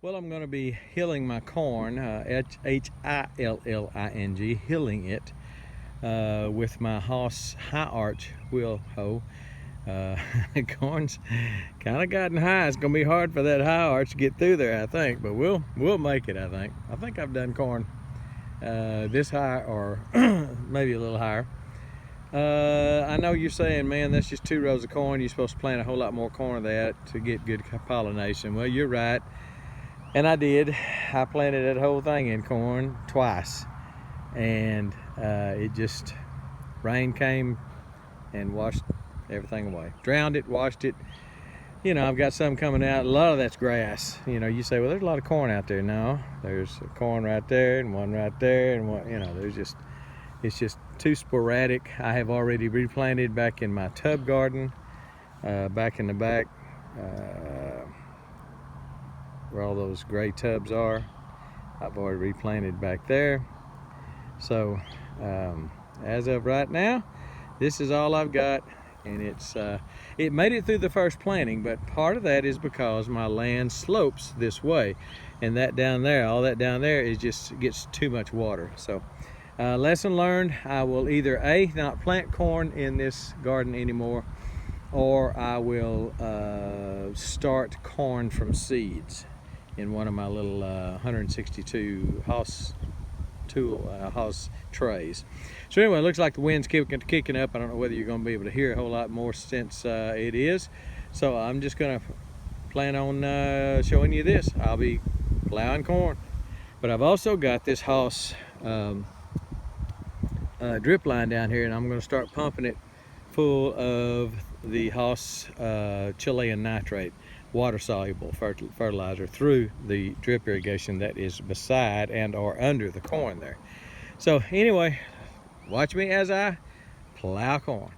Well, I'm going to be hilling my corn, H-I-L-L-I-N-G, hilling it with my HOSS high arch wheel hoe. Corn's kind of gotten high. It's going to be hard for that high arch to get through there, I think, but we'll make it, I think. I think I've done corn this high or maybe a little higher. I know you're saying, man, that's just 2 rows of corn. You're supposed to plant a whole lot more corn of that to get good pollination. Well, you're right. And I did. I planted that whole thing in corn twice. And it just, rain came and washed everything away. Drowned it, washed it. You know, I've got some coming out. A lot of that's grass. You know, you say, well, there's a lot of corn out there. No, there's corn right there and one right there. And one, you know, it's just too sporadic. I have already replanted back in my tub garden, back in the back, where all those gray tubs are. I've already replanted back there. So as of right now, this is all I've got, and it made it through the first planting, but part of that is because my land slopes this way, and that down there, all that down there is just gets too much water. So lesson learned, I will either not plant corn in this garden anymore, or I will start corn from seeds in one of my little 162 HOSS trays. So anyway, it looks like the wind's kicking up. I don't know whether you're going to be able to hear a whole lot more since it is. So I'm just going to plan on showing you this. I'll be plowing corn. But I've also got this HOSS drip line down here, and I'm going to start pumping it full of the HOSS Chilean nitrate, water soluble fertilizer, through the drip irrigation that is beside and or under the corn there. So anyway, watch me as I plow corn.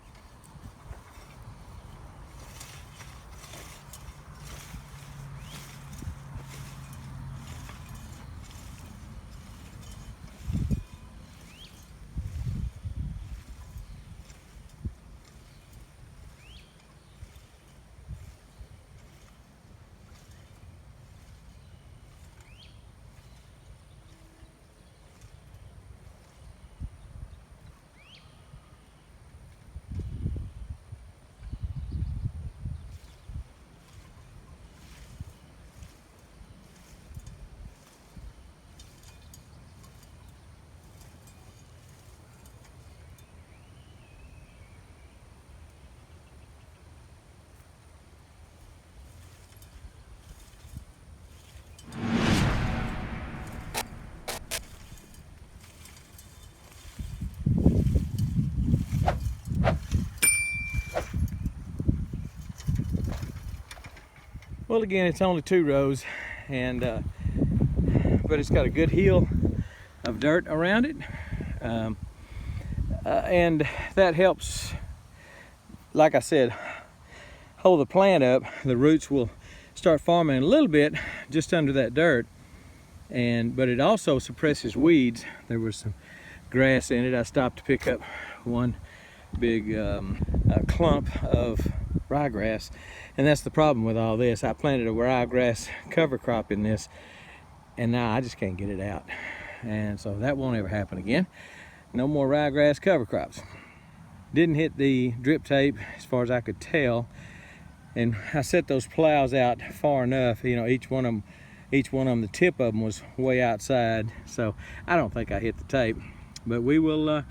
Well, again, it's only 2 rows, and but it's got a good hill of dirt around it, and that helps, like I said, hold the plant up. The roots will start forming a little bit just under that dirt, but it also suppresses weeds. There was some grass in it. I stopped to pick up one big clump of ryegrass, and that's the problem with all this. I planted a ryegrass cover crop in this, and now I just can't get it out, and so that won't ever happen again. No more ryegrass cover crops. Didn't hit the drip tape as far as I could tell, and I set those plows out far enough. You know, each one of them, the tip of them was way outside, so I don't think I hit the tape. But we will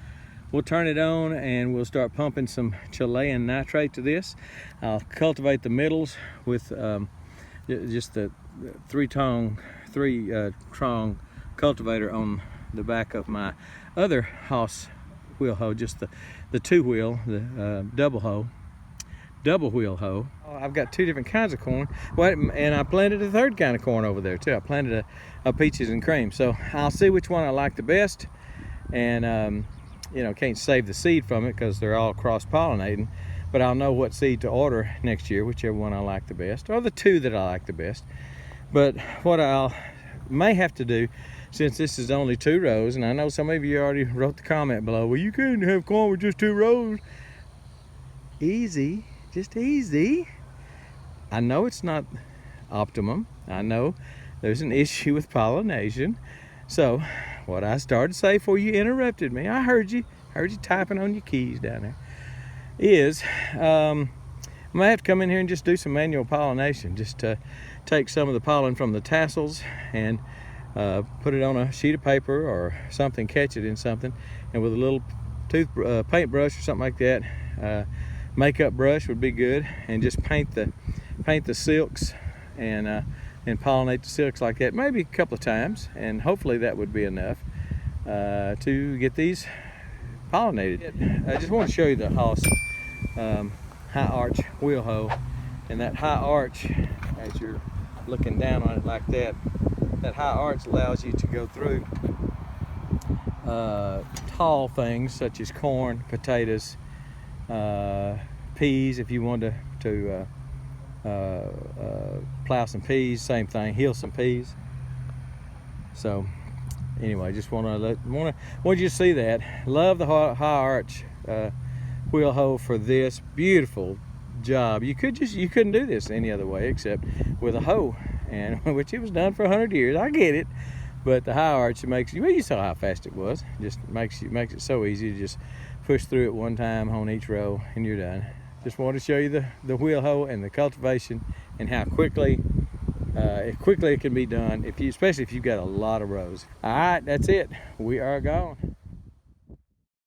we'll turn it on, and we'll start pumping some Chilean nitrate to this. I'll cultivate the middles with just the three-prong cultivator on the back of my other HOSS wheel hoe, just the 2-wheel, the double wheel hoe. I've got 2 different kinds of corn, and I planted a 3rd kind of corn over there too. I planted a peaches and cream, so I'll see which one I like the best, and you know, can't save the seed from it because they're all cross-pollinating, but I'll know what seed to order next year, whichever one I like the best, or the 2 that I like the best. But what I may have to do, since this is only 2 rows, and I know some of you already wrote the comment below, well, you couldn't have corn with just 2 rows. Easy, just easy. I know it's not optimum. I know there's an issue with pollination. So what I started to say before you interrupted me, I heard you typing on your keys down there, is I might have to come in here and just do some manual pollination. Just take some of the pollen from the tassels and put it on a sheet of paper or something, catch it in something, and with a little paintbrush or something like that, makeup brush would be good, and just paint the silks and pollinate the silks like that, maybe a couple of times, and hopefully that would be enough to get these pollinated. I just want to show you the HOSS high arch wheel hoe, and that high arch, as you're looking down on it like that, that high arch allows you to go through tall things such as corn, potatoes, peas. If you want to plow some peas, same thing, heel some peas. So anyway, just wanted you to see that. Love the high arch wheel hoe for this beautiful job. You couldn't do this any other way except with a hoe, and which it was done for 100 years. I get it, but the high arch, it makes you, well, you saw how fast it was. Just makes it so easy to just push through it one time on each row and you're done. Just wanted to show you the wheel hoe and the cultivation and how quickly it can be done, especially if you've got a lot of rows. All right, that's it. We are gone.